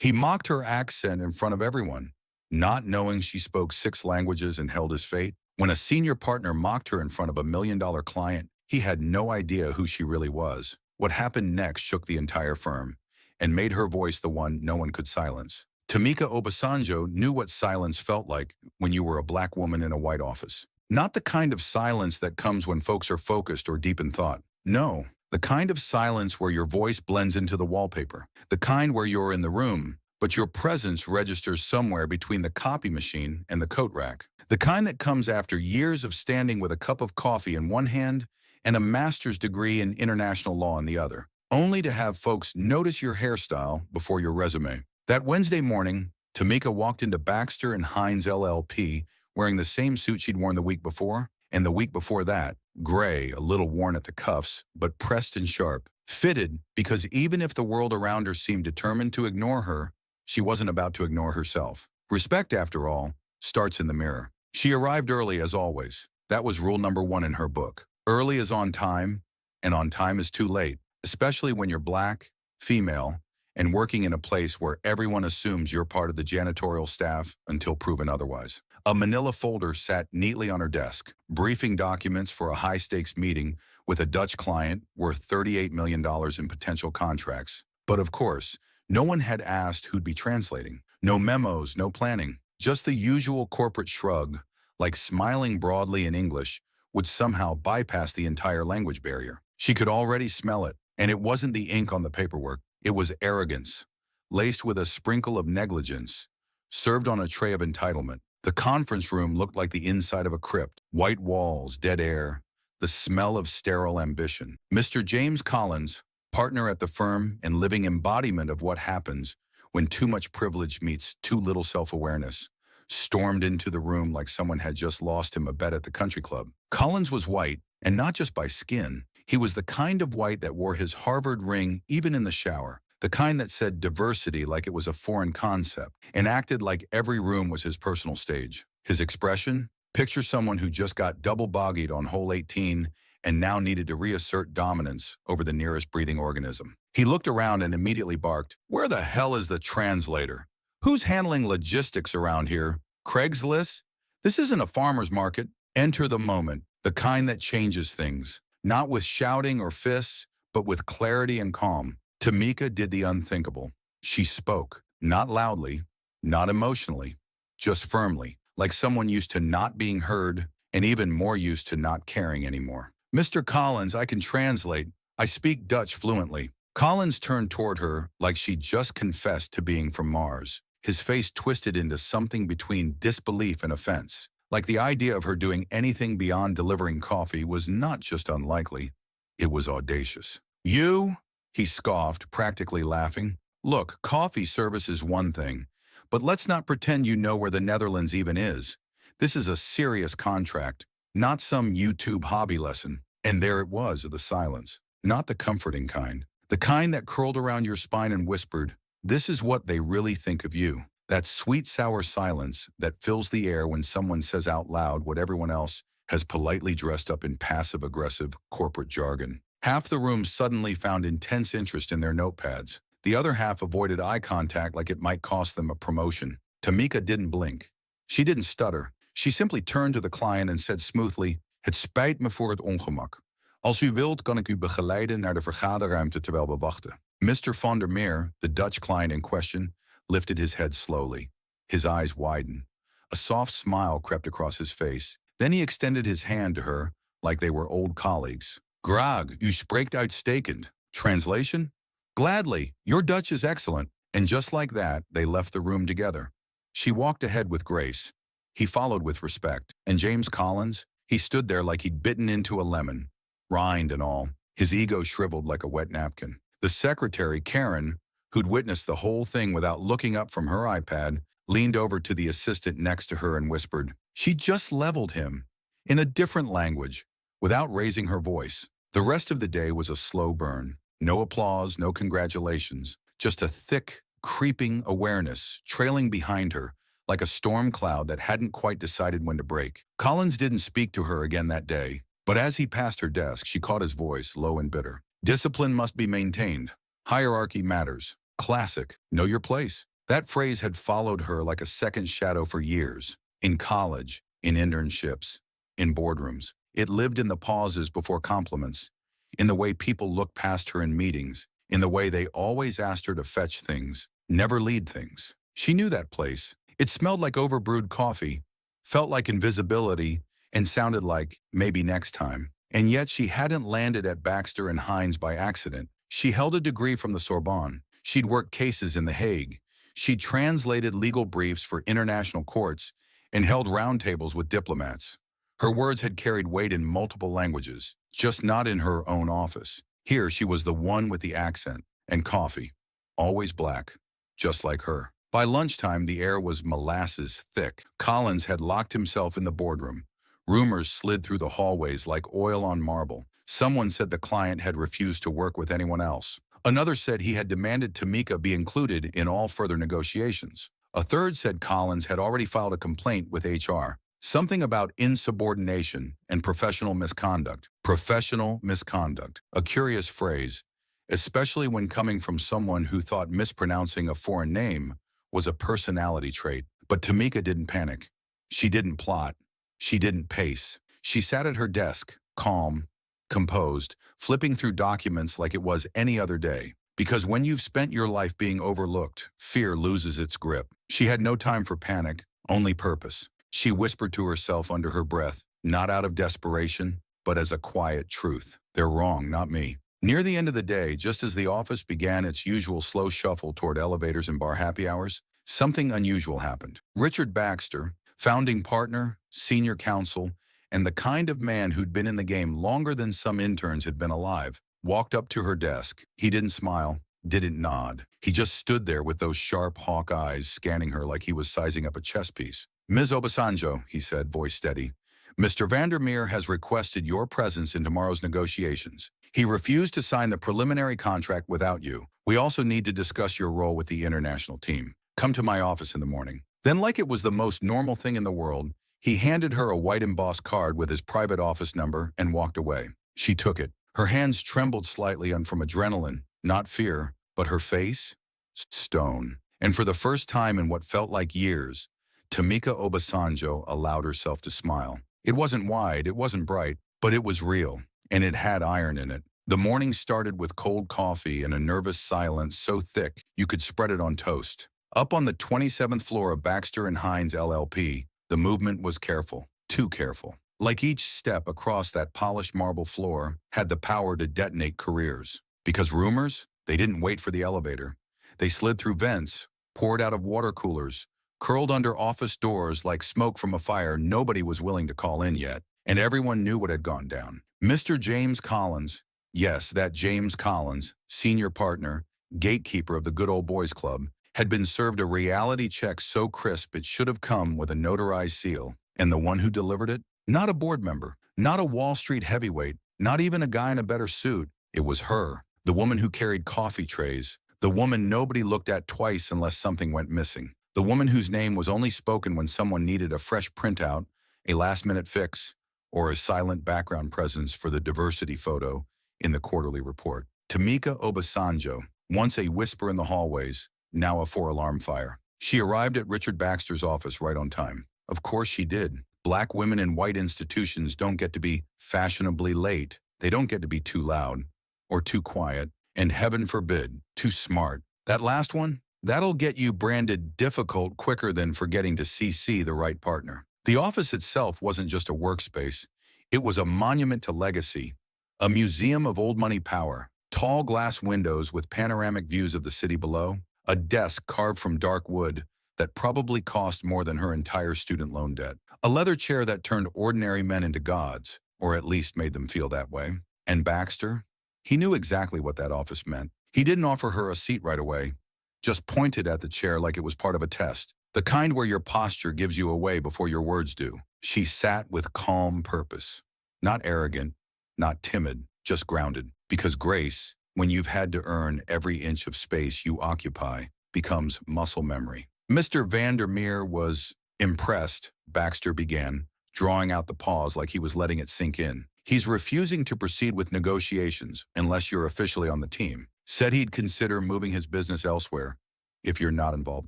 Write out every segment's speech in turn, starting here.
He mocked her accent in front of everyone, not knowing she spoke 6 languages and held his fate. When a senior partner mocked her in front of a $1 million client, he had no idea who she really was. What happened next shook the entire firm and made her voice the one no one could silence. Tamika Obasanjo knew what silence felt like when you were a black woman in a white office. Not the kind of silence that comes when folks are focused or deep in thought. No, the kind of silence where your voice blends into the wallpaper. The kind where you're in the room, but your presence registers somewhere between the copy machine and the coat rack. The kind that comes after years of standing with a cup of coffee in one hand and a master's degree in international law in the other, only to have folks notice your hairstyle before your resume. That Wednesday morning, Tamika walked into Baxter and Hines LLP wearing the same suit she'd worn the week before, and the week before that, gray, a little worn at the cuffs, but pressed and sharp. Fitted because even if the world around her seemed determined to ignore her, she wasn't about to ignore herself. Respect, after all, starts in the mirror. She arrived early as always. That was rule number 1 in her book. Early is on time, and on time is too late, especially when you're black, female, and working in a place where everyone assumes you're part of the janitorial staff until proven otherwise. A manila folder sat neatly on her desk, briefing documents for a high-stakes meeting with a Dutch client worth $38 million in potential contracts. But of course, no one had asked who'd be translating. No memos, no planning. Just the usual corporate shrug, like smiling broadly in English would somehow bypass the entire language barrier. She could already smell it, and it wasn't the ink on the paperwork. It was arrogance, laced with a sprinkle of negligence, served on a tray of entitlement. The conference room looked like the inside of a crypt. White walls, dead air, the smell of sterile ambition. Mr. James Collins, partner at the firm and living embodiment of what happens when too much privilege meets too little self-awareness, stormed into the room like someone had just lost him a bet at the country club. Collins was white, and not just by skin. He was the kind of white that wore his Harvard ring even in the shower, the kind that said diversity like it was a foreign concept, and acted like every room was his personal stage. His expression? Picture someone who just got double bogeyed on hole 18 and now needed to reassert dominance over the nearest breathing organism. He looked around and immediately barked, "Where the hell is the translator? Who's handling logistics around here? Craigslist? This isn't a farmer's market." Enter the moment, the kind that changes things, not with shouting or fists, but with clarity and calm. Tamika did the unthinkable. She spoke, not loudly, not emotionally, just firmly, like someone used to not being heard and even more used to not caring anymore. "Mr. Collins, I can translate. I speak Dutch fluently." Collins turned toward her like she'd just confessed to being from Mars. His face twisted into something between disbelief and offense, like the idea of her doing anything beyond delivering coffee was not just unlikely, it was audacious. "You?" he scoffed, practically laughing. "Look, coffee service is one thing, but let's not pretend you know where the Netherlands even is. This is a serious contract, not some YouTube hobby lesson." And there it was, the silence. Not the comforting kind. The kind that curled around your spine and whispered, "This is what they really think of you." That sweet, sour silence that fills the air when someone says out loud what everyone else has politely dressed up in passive-aggressive corporate jargon. Half the room suddenly found intense interest in their notepads. The other half avoided eye contact like it might cost them a promotion. Tamika didn't blink. She didn't stutter. She simply turned to the client and said smoothly, "Het spijt me voor het ongemak. Als u wilt kan ik u begeleiden naar de vergaderruimte terwijl we wachten." Mr. van der Meer, the Dutch client in question, lifted his head slowly. His eyes widened. A soft smile crept across his face. Then he extended his hand to her like they were old colleagues. "Graag, u spreekt uitstekend." Translation? "Gladly, your Dutch is excellent." And just like that, they left the room together. She walked ahead with grace. He followed with respect. And James Collins? He stood there like he'd bitten into a lemon, rind and all, his ego shriveled like a wet napkin. The secretary, Karen, who'd witnessed the whole thing without looking up from her iPad, leaned over to the assistant next to her and whispered. She just leveled him, in a different language, without raising her voice. The rest of the day was a slow burn. No applause, no congratulations, just a thick, creeping awareness trailing behind her like a storm cloud that hadn't quite decided when to break. Collins didn't speak to her again that day, but as he passed her desk, she caught his voice, low and bitter. "Discipline must be maintained. Hierarchy matters. Classic. Know your place." That phrase had followed her like a second shadow for years, in college, in internships, in boardrooms. It lived in the pauses before compliments, in the way people looked past her in meetings, in the way they always asked her to fetch things, never lead things. She knew that place. It smelled like overbrewed coffee, felt like invisibility, and sounded like maybe next time. And yet she hadn't landed at Baxter and Hines by accident. She held a degree from the Sorbonne. She'd worked cases in The Hague. She translated legal briefs for international courts and held roundtables with diplomats. Her words had carried weight in multiple languages, just not in her own office. Here she was the one with the accent and coffee, always black, just like her. By lunchtime, the air was molasses thick. Collins had locked himself in the boardroom. Rumors slid through the hallways like oil on marble. Someone said the client had refused to work with anyone else. Another said he had demanded Tamika be included in all further negotiations. A third said Collins had already filed a complaint with HR. Something about insubordination and professional misconduct. Professional misconduct, a curious phrase, especially when coming from someone who thought mispronouncing a foreign name was a personality trait. But Tamika didn't panic. She didn't plot. She didn't pace. She sat at her desk, calm, composed, flipping through documents like it was any other day. Because when you've spent your life being overlooked, fear loses its grip. She had no time for panic, only purpose. She whispered to herself under her breath, not out of desperation, but as a quiet truth. They're wrong, not me. Near the end of the day, just as the office began its usual slow shuffle toward elevators and bar happy hours, something unusual happened. Richard Baxter, founding partner, senior counsel, and the kind of man who'd been in the game longer than some interns had been alive, walked up to her desk. He didn't smile, didn't nod. He just stood there with those sharp hawk eyes scanning her like he was sizing up a chess piece. "Ms. Obasanjo," he said, voice steady, "Mr. Vandermeer has requested your presence in tomorrow's negotiations. He refused to sign the preliminary contract without you. We also need to discuss your role with the international team. Come to my office in the morning." Then, like it was the most normal thing in the world, he handed her a white embossed card with his private office number and walked away. She took it. Her hands trembled slightly and from adrenaline, not fear, but her face? Stone. And for the first time in what felt like years, Tamika Obasanjo allowed herself to smile. It wasn't wide, it wasn't bright, but it was real, and it had iron in it. The morning started with cold coffee and a nervous silence so thick you could spread it on toast. Up on the 27th floor of Baxter and Hines LLP, the movement was careful, too careful. Like each step across that polished marble floor had the power to detonate careers. Because rumors, they didn't wait for the elevator. They slid through vents, poured out of water coolers, curled under office doors like smoke from a fire nobody was willing to call in yet, and everyone knew what had gone down. Mr. James Collins, yes, that James Collins, senior partner, gatekeeper of the Good Old Boys Club, had been served a reality check so crisp it should have come with a notarized seal. And the one who delivered it? Not a board member, not a Wall Street heavyweight, not even a guy in a better suit. It was her, the woman who carried coffee trays, the woman nobody looked at twice unless something went missing, the woman whose name was only spoken when someone needed a fresh printout, a last-minute fix, or a silent background presence for the diversity photo in the quarterly report. Tamika Obasanjo, once a whisper in the hallways, now a four-alarm fire. She arrived at Richard Baxter's office right on time. Of course she did. Black women in white institutions don't get to be fashionably late. They don't get to be too loud or too quiet, and heaven forbid, too smart. That last one, that'll get you branded difficult quicker than forgetting to CC the right partner. The office itself wasn't just a workspace. It was a monument to legacy, a museum of old money power, tall glass windows with panoramic views of the city below, a desk carved from dark wood that probably cost more than her entire student loan debt, a leather chair that turned ordinary men into gods, or at least made them feel that way. And Baxter? He knew exactly what that office meant. He didn't offer her a seat right away, just pointed at the chair like it was part of a test, the kind where your posture gives you away before your words do. She sat with calm purpose, not arrogant, not timid, just grounded, because grace, when you've had to earn every inch of space you occupy, becomes muscle memory. Mr. Vandermeer was impressed, Baxter began, drawing out the pause like he was letting it sink in. He's refusing to proceed with negotiations unless you're officially on the team. Said he'd consider moving his business elsewhere. if you're not involved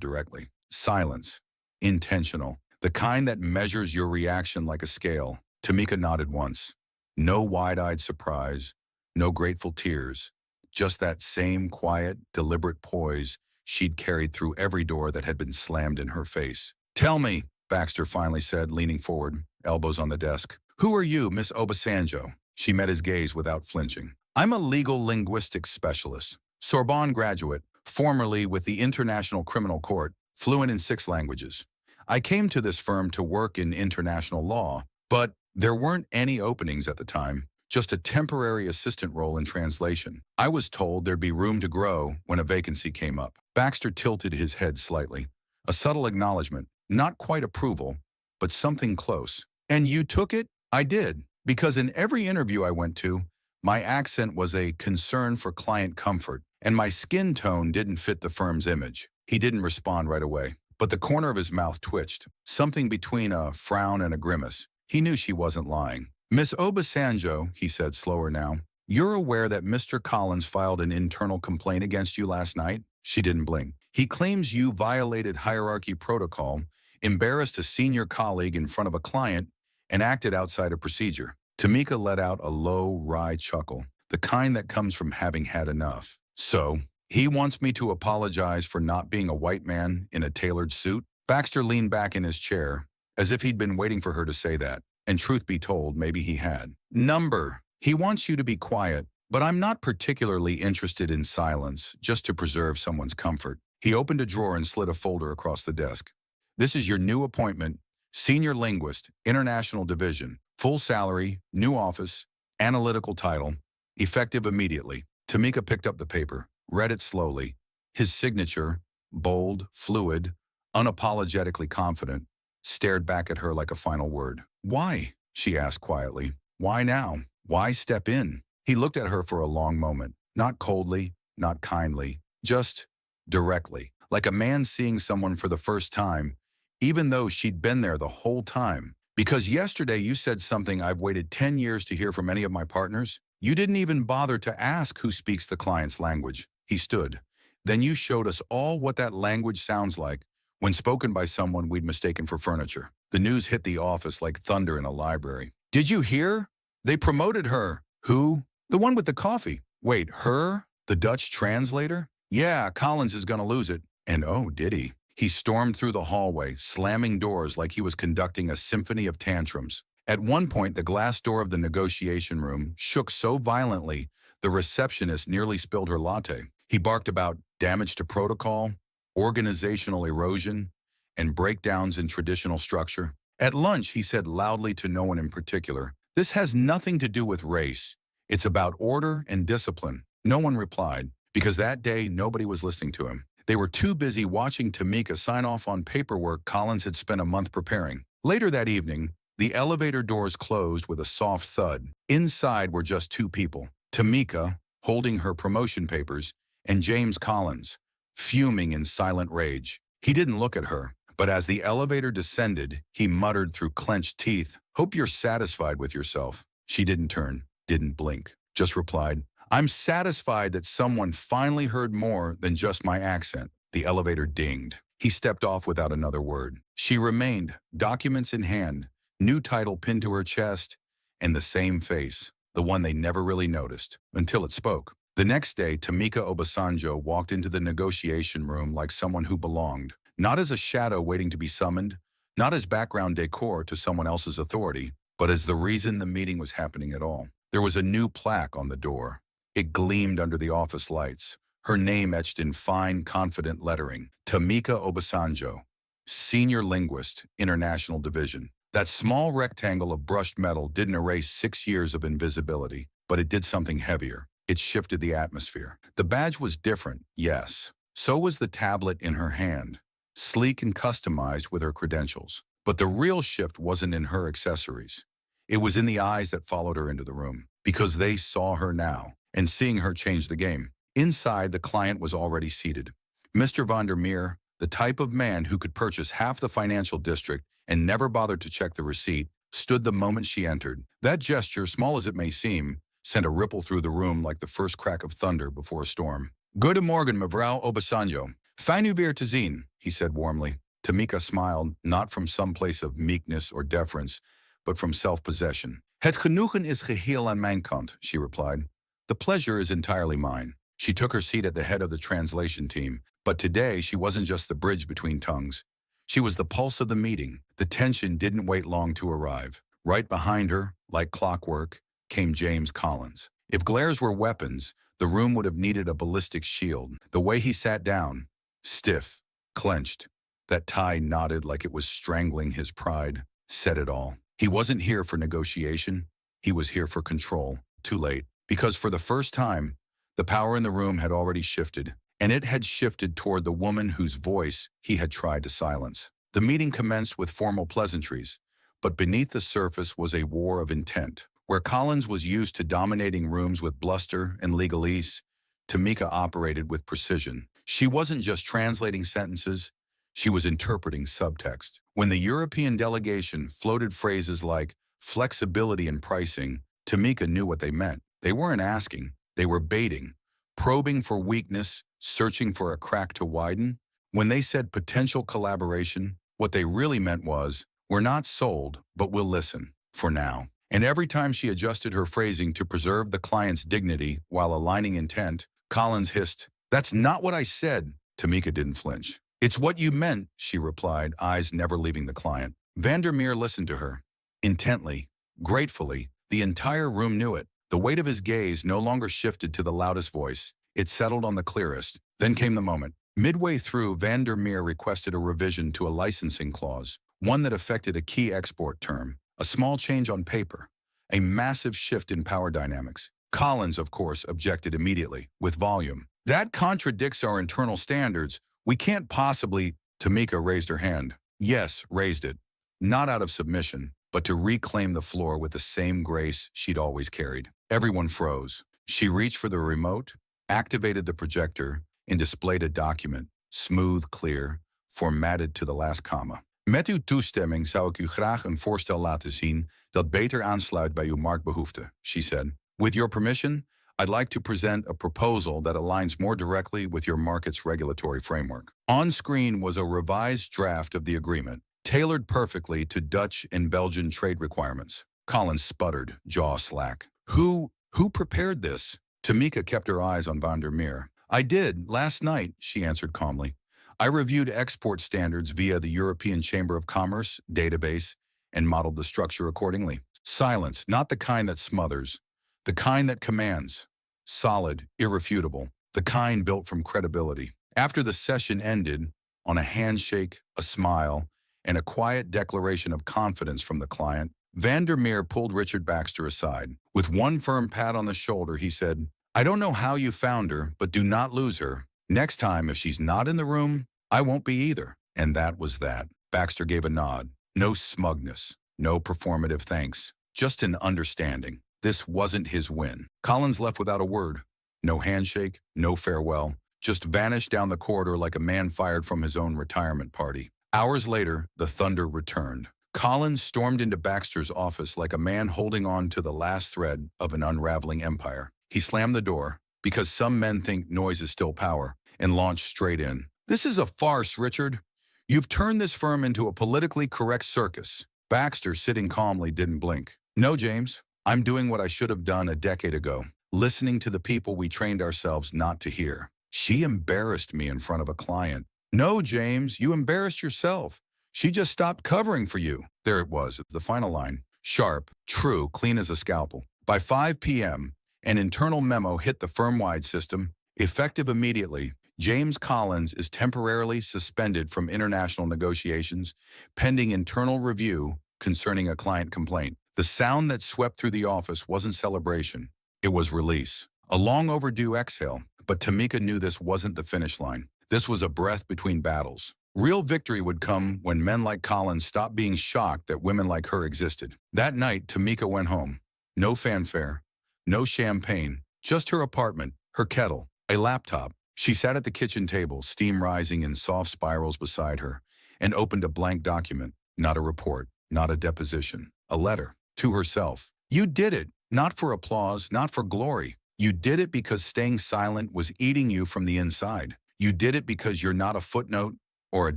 directly. Silence. Intentional. The kind that measures your reaction like a scale. Tamika nodded once. No wide-eyed surprise, no grateful tears. Just that same quiet, deliberate poise she'd carried through every door that had been slammed in her face. "Tell me," Baxter finally said, leaning forward, elbows on the desk. "Who are you, Miss Obasanjo?" She met his gaze without flinching. "I'm a legal linguistics specialist, Sorbonne graduate, formerly with the International Criminal Court, fluent in 6 languages. I came to this firm to work in international law, but there weren't any openings at the time, just a temporary assistant role in translation. I was told there'd be room to grow when a vacancy came up." Baxter tilted his head slightly. A subtle acknowledgement, not quite approval, but something close. "And you took it?" "I did, because in every interview I went to, my accent was a concern for client comfort, and my skin tone didn't fit the firm's image." He didn't respond right away, but the corner of his mouth twitched, something between a frown and a grimace. He knew she wasn't lying. "Miss Obasanjo," he said slower now, "you're aware that Mr. Collins filed an internal complaint against you last night?" She didn't blink. "He claims you violated hierarchy protocol, embarrassed a senior colleague in front of a client, and acted outside of procedure." Tamika let out a low, wry chuckle, the kind that comes from having had enough. "So, he wants me to apologize for not being a white man in a tailored suit?" Baxter leaned back in his chair, as if he'd been waiting for her to say that. And truth be told, maybe he had. "Number. He wants you to be quiet, but I'm not particularly interested in silence, just to preserve someone's comfort." He opened a drawer and slid a folder across the desk. "This is your new appointment, Senior Linguist, International Division, full salary, new office, analytical title, effective immediately." Tamika picked up the paper, read it slowly. His signature, bold, fluid, unapologetically confident, stared back at her like a final word. "Why?" she asked quietly. "Why now? Why step in?" He looked at her for a long moment, not coldly, not kindly, just directly, like a man seeing someone for the first time, even though she'd been there the whole time. "Because yesterday you said something I've waited 10 years to hear from any of my partners. You didn't even bother to ask who speaks the client's language." He stood. "Then you showed us all what that language sounds like when spoken by someone we'd mistaken for furniture." The news hit the office like thunder in a library. "Did you hear? They promoted her." "Who?" "The one with the coffee." "Wait, her? The Dutch translator?" "Yeah, Collins is gonna lose it." And oh, did he? He stormed through the hallway, slamming doors like he was conducting a symphony of tantrums. At one point, the glass door of the negotiation room shook so violently the receptionist nearly spilled her latte. He barked about damage to protocol, organizational erosion, and breakdowns in traditional structure. At lunch, he said loudly to no one in particular, "This has nothing to do with race. It's about order and discipline." No one replied, because that day nobody was listening to him. They were too busy watching Tamika sign off on paperwork Collins had spent a month preparing. Later that evening, the elevator doors closed with a soft thud. Inside were just 2 people, Tamika, holding her promotion papers, and James Collins, fuming in silent rage. He didn't look at her, but as the elevator descended, he muttered through clenched teeth, "Hope you're satisfied with yourself." She didn't turn, didn't blink, just replied, "I'm satisfied that someone finally heard more than just my accent." The elevator dinged. He stepped off without another word. She remained, documents in hand, new title pinned to her chest, and the same face, the one they never really noticed, until it spoke. The next day, Tamika Obasanjo walked into the negotiation room like someone who belonged, not as a shadow waiting to be summoned, not as background decor to someone else's authority, but as the reason the meeting was happening at all. There was a new plaque on the door. It gleamed under the office lights, her name etched in fine, confident lettering, Tamika Obasanjo, Senior Linguist, International Division. That small rectangle of brushed metal didn't erase 6 years of invisibility, but it did something heavier. It shifted the atmosphere. The badge was different, yes. So was the tablet in her hand, sleek and customized with her credentials. But the real shift wasn't in her accessories. It was in the eyes that followed her into the room, because they saw her now, and seeing her changed the game. Inside, the client was already seated. Mr. Vandermeer, the type of man who could purchase half the financial district and never bothered to check the receipt, stood the moment she entered. That gesture, small as it may seem, sent a ripple through the room like the first crack of thunder before a storm. "Guten Morgen, Mevrouw Obasanjo." Fijn u weer te zien, he said warmly. Tamika smiled, not from some place of meekness or deference, but from self-possession. Het genoegen is geheel aan mijn kant, she replied. The pleasure is entirely mine. She took her seat at the head of the translation team, but today she wasn't just the bridge between tongues. She was the pulse of the meeting. The tension didn't wait long to arrive. Right behind her, like clockwork, came James Collins. If glares were weapons, the room would have needed a ballistic shield. The way he sat down, stiff, clenched, that tie knotted like it was strangling his pride, said it all. He wasn't here for negotiation. He was here for control. Too late. Because for the first time, the power in the room had already shifted, and it had shifted toward the woman whose voice he had tried to silence. The meeting commenced with formal pleasantries, but beneath the surface was a war of intent. Where Collins was used to dominating rooms with bluster and legalese, Tamika operated with precision. She wasn't just translating sentences, she was interpreting subtext. When the European delegation floated phrases like flexibility in pricing, Tamika knew what they meant. They weren't asking, they were baiting, probing for weakness, searching for a crack to widen. When they said potential collaboration, what they really meant was, we're not sold, but we'll listen, for now. And every time she adjusted her phrasing to preserve the client's dignity while aligning intent, Collins hissed, "That's not what I said." Tamika didn't flinch. "It's what you meant," she replied, eyes never leaving the client. Vandermeer listened to her. Intently, gratefully, the entire room knew it. The weight of his gaze no longer shifted to the loudest voice. It settled on the clearest. Then came the moment. Midway through, Vandermeer requested a revision to a licensing clause, one that affected a key export term, a small change on paper, a massive shift in power dynamics. Collins, of course, objected immediately, with volume. "That contradicts our internal standards. We can't possibly—" Tamika raised her hand. Yes, raised it. Not out of submission, but to reclaim the floor with the same grace she'd always carried. Everyone froze. She reached for the remote, activated the projector, and displayed a document, smooth, clear, formatted to the last comma. "Met uw toestemming zou ik u graag een voorstel laten zien dat beter aansluit bij uw marktbehoeften," she said. "With your permission, I'd like to present a proposal that aligns more directly with your market's regulatory framework." On screen was a revised draft of the agreement, tailored perfectly to Dutch and Belgian trade requirements. Collins sputtered, jaw slack. Who prepared this?" Tamika kept her eyes on Vandermeer. "I did, last night," she answered calmly. "I reviewed export standards via the European Chamber of Commerce database and modeled the structure accordingly. Silence, not the kind that smothers, the kind that commands. Solid, irrefutable, the kind built from credibility." After the session ended, on a handshake, a smile, and a quiet declaration of confidence from the client, Vandermeer pulled Richard Baxter aside. With one firm pat on the shoulder, he said, "I don't know how you found her, but do not lose her. Next time, if she's not in the room, I won't be either." And that was that. Baxter gave a nod. No smugness, no performative thanks, just an understanding. This wasn't his win. Collins left without a word. No handshake, no farewell, just vanished down the corridor like a man fired from his own retirement party. Hours later, the thunder returned. Collins stormed into Baxter's office like a man holding on to the last thread of an unraveling empire. He slammed the door, because some men think noise is still power, and launched straight in. "This is a farce, Richard. You've turned this firm into a politically correct circus." Baxter, sitting calmly, didn't blink. "No, James. I'm doing what I should have done a decade ago, listening to the people we trained ourselves not to hear." She embarrassed me in front of a client. "No, James, you embarrassed yourself. She just stopped covering for you." There it was, the final line. Sharp, true, clean as a scalpel. By 5 p.m., an internal memo hit the firm-wide system. Effective immediately, James Collins is temporarily suspended from international negotiations, pending internal review concerning a client complaint. The sound that swept through the office wasn't celebration. It was release. A long overdue exhale. But Tamika knew this wasn't the finish line. This was a breath between battles. Real victory would come when men like Collins stopped being shocked that women like her existed. That night, Tamika went home. No fanfare, no champagne, just her apartment, her kettle, a laptop. She sat at the kitchen table, steam rising in soft spirals beside her, and opened a blank document. Not a report, not a deposition, a letter to herself. You did it, not for applause, not for glory. You did it because staying silent was eating you from the inside. You did it because you're not a footnote or a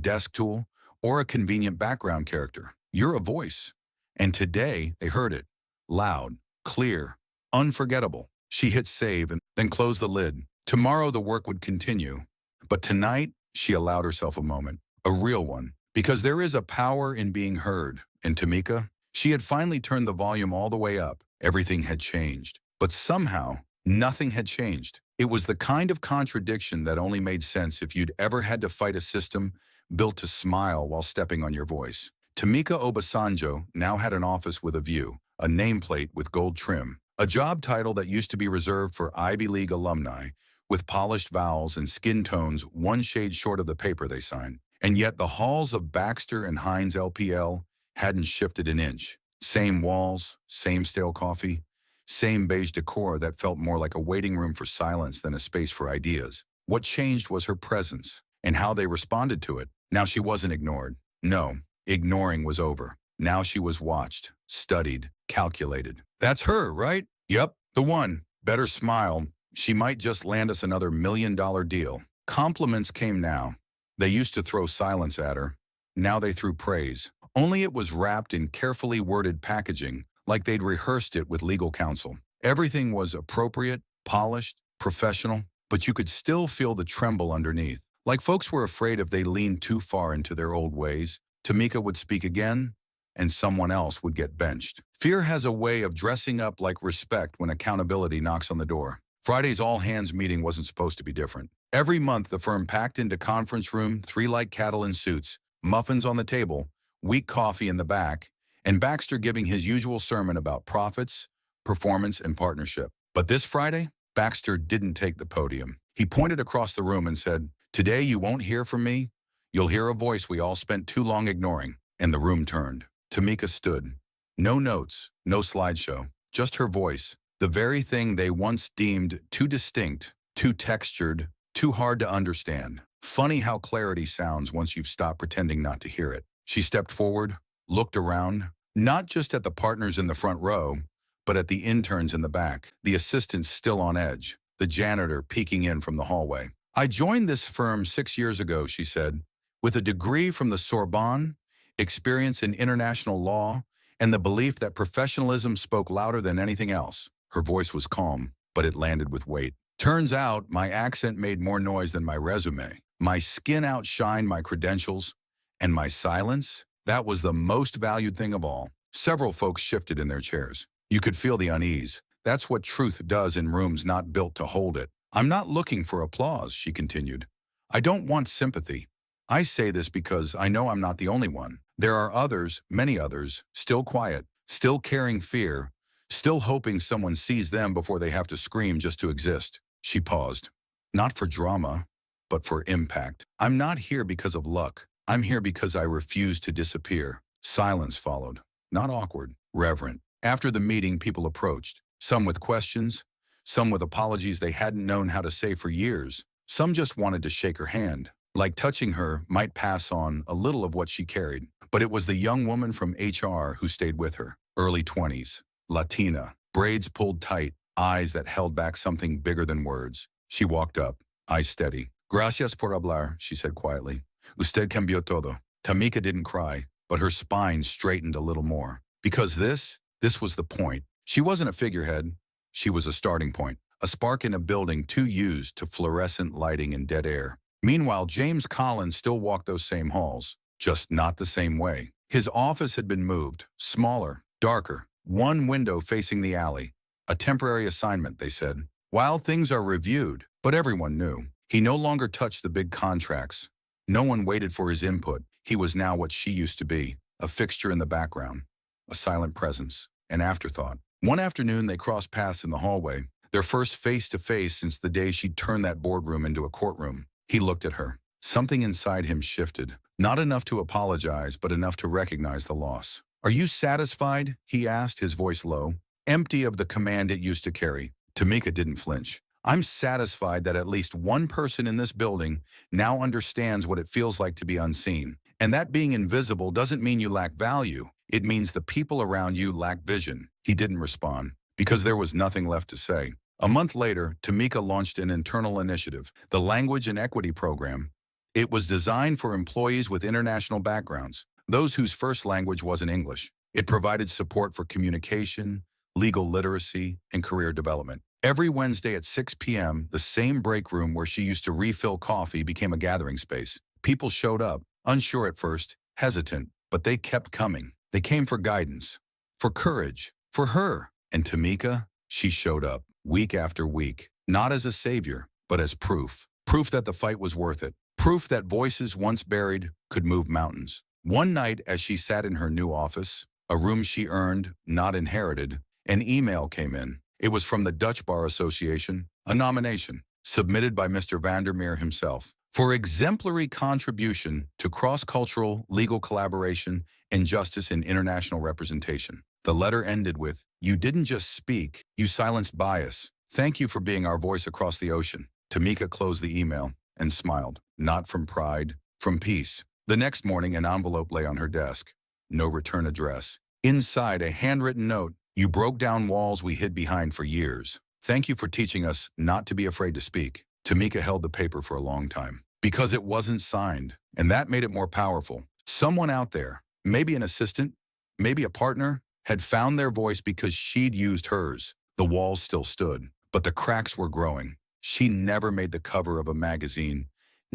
desk tool or a convenient background character. You're a voice. And today, they heard it. Loud, clear, unforgettable. She hit save and then closed the lid. Tomorrow, the work would continue. But tonight, she allowed herself a moment. A real one. Because there is a power in being heard. And Tamika, she had finally turned the volume all the way up. Everything had changed. But somehow, nothing had changed. It was the kind of contradiction that only made sense if you'd ever had to fight a system built to smile while stepping on your voice. Tamika Obasanjo now had an office with a view, a nameplate with gold trim, a job title that used to be reserved for Ivy League alumni, with polished vowels and skin tones one shade short of the paper they signed. And yet the halls of Baxter and Hines LPL hadn't shifted an inch. Same walls, same stale coffee, same beige decor that felt more like a waiting room for silence than a space for ideas. What changed was her presence and how they responded to it. Now she wasn't ignored. No, ignoring was over. Now she was watched, studied, calculated. That's her, right? Yep, the one. Better smile. She might just land us another $1 million deal. Compliments came now. They used to throw silence at her. Now they threw praise. Only it was wrapped in carefully worded packaging, like they'd rehearsed it with legal counsel. Everything was appropriate, polished, professional, but you could still feel the tremble underneath. Like folks were afraid if they leaned too far into their old ways, Tamika would speak again, and someone else would get benched. Fear has a way of dressing up like respect when accountability knocks on the door. Friday's all-hands meeting wasn't supposed to be different. Every month, the firm packed into conference room, 3 like cattle in suits, muffins on the table, weak coffee in the back, and Baxter giving his usual sermon about profits, performance, and partnership. But this Friday, Baxter didn't take the podium. He pointed across the room and said, "Today you won't hear from me. You'll hear a voice we all spent too long ignoring." And the room turned. Tamika stood. No notes, no slideshow, just her voice. The very thing they once deemed too distinct, too textured, too hard to understand. Funny how clarity sounds once you've stopped pretending not to hear it. She stepped forward, looked around, not just at the partners in the front row, but at the interns in the back, the assistants still on edge, the janitor peeking in from the hallway. "I joined this firm 6 years ago," she said, "with a degree from the Sorbonne, experience in international law, and the belief that professionalism spoke louder than anything else." Her voice was calm, but it landed with weight. "Turns out my accent made more noise than my resume. My skin outshined my credentials, and my silence, that was the most valued thing of all." Several folks shifted in their chairs. You could feel the unease. That's what truth does in rooms not built to hold it. "I'm not looking for applause," she continued. "I don't want sympathy. I say this because I know I'm not the only one. There are others, many others, still quiet, still carrying fear, still hoping someone sees them before they have to scream just to exist." She paused. "Not for drama, but for impact. I'm not here because of luck. I'm here because I refuse to disappear." Silence followed. Not awkward, reverent. After the meeting, people approached. Some with questions, some with apologies they hadn't known how to say for years. Some just wanted to shake her hand. Like touching her might pass on a little of what she carried. But it was the young woman from HR who stayed with her. Early 20s, Latina, braids pulled tight, eyes that held back something bigger than words. She walked up, eyes steady. "Gracias por hablar," she said quietly. "Usted cambió todo." Tamika didn't cry, but her spine straightened a little more. Because this was the point. She wasn't a figurehead. She was a starting point. A spark in a building too used to fluorescent lighting and dead air. Meanwhile, James Collins still walked those same halls, just not the same way. His office had been moved, smaller, darker, one window facing the alley. A temporary assignment, they said. While things are reviewed, but everyone knew. He no longer touched the big contracts. No one waited for his input. He was now what she used to be, a fixture in the background, a silent presence, an afterthought. One afternoon, they crossed paths in the hallway, their first face-to-face since the day she'd turned that boardroom into a courtroom. He looked at her. Something inside him shifted. Not enough to apologize, but enough to recognize the loss. "Are you satisfied?" he asked, his voice low, empty of the command it used to carry. Tamika didn't flinch. "I'm satisfied that at least one person in this building now understands what it feels like to be unseen. And that being invisible doesn't mean you lack value. It means the people around you lack vision." He didn't respond, because there was nothing left to say. A month later, Tamika launched an internal initiative, the Language and Equity Program. It was designed for employees with international backgrounds, those whose first language wasn't English. It provided support for communication, legal literacy, and career development. Every Wednesday at 6 p.m., the same break room where she used to refill coffee became a gathering space. People showed up, unsure at first, hesitant, but they kept coming. They came for guidance, for courage, for her. And Tamika, she showed up, week after week, not as a savior, but as proof. Proof that the fight was worth it. Proof that voices once buried could move mountains. One night, as she sat in her new office, a room she earned, not inherited, an email came in. It was from the Dutch Bar Association, a nomination, submitted by Mr. Vandermeer himself, for exemplary contribution to cross-cultural legal collaboration and justice in international representation. The letter ended with, "You didn't just speak, you silenced bias. Thank you for being our voice across the ocean." Tamika closed the email and smiled, not from pride, from peace. The next morning, an envelope lay on her desk. No return address. Inside, a handwritten note. "You broke down walls we hid behind for years. Thank you for teaching us not to be afraid to speak." Tamika held the paper for a long time because it wasn't signed, and that made it more powerful. Someone out there, maybe an assistant, maybe a partner, had found their voice because she'd used hers. The walls still stood, but the cracks were growing. She never made the cover of a magazine,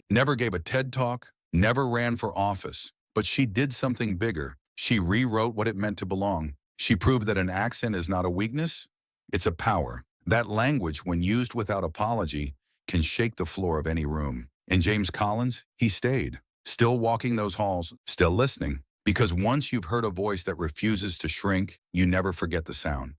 never gave a TED Talk, never ran for office, but she did something bigger. She rewrote what it meant to belong. She proved that an accent is not a weakness, it's a power. That language, when used without apology, can shake the floor of any room. And James Collins, he stayed, still walking those halls, still listening. Because once you've heard a voice that refuses to shrink, you never forget the sound.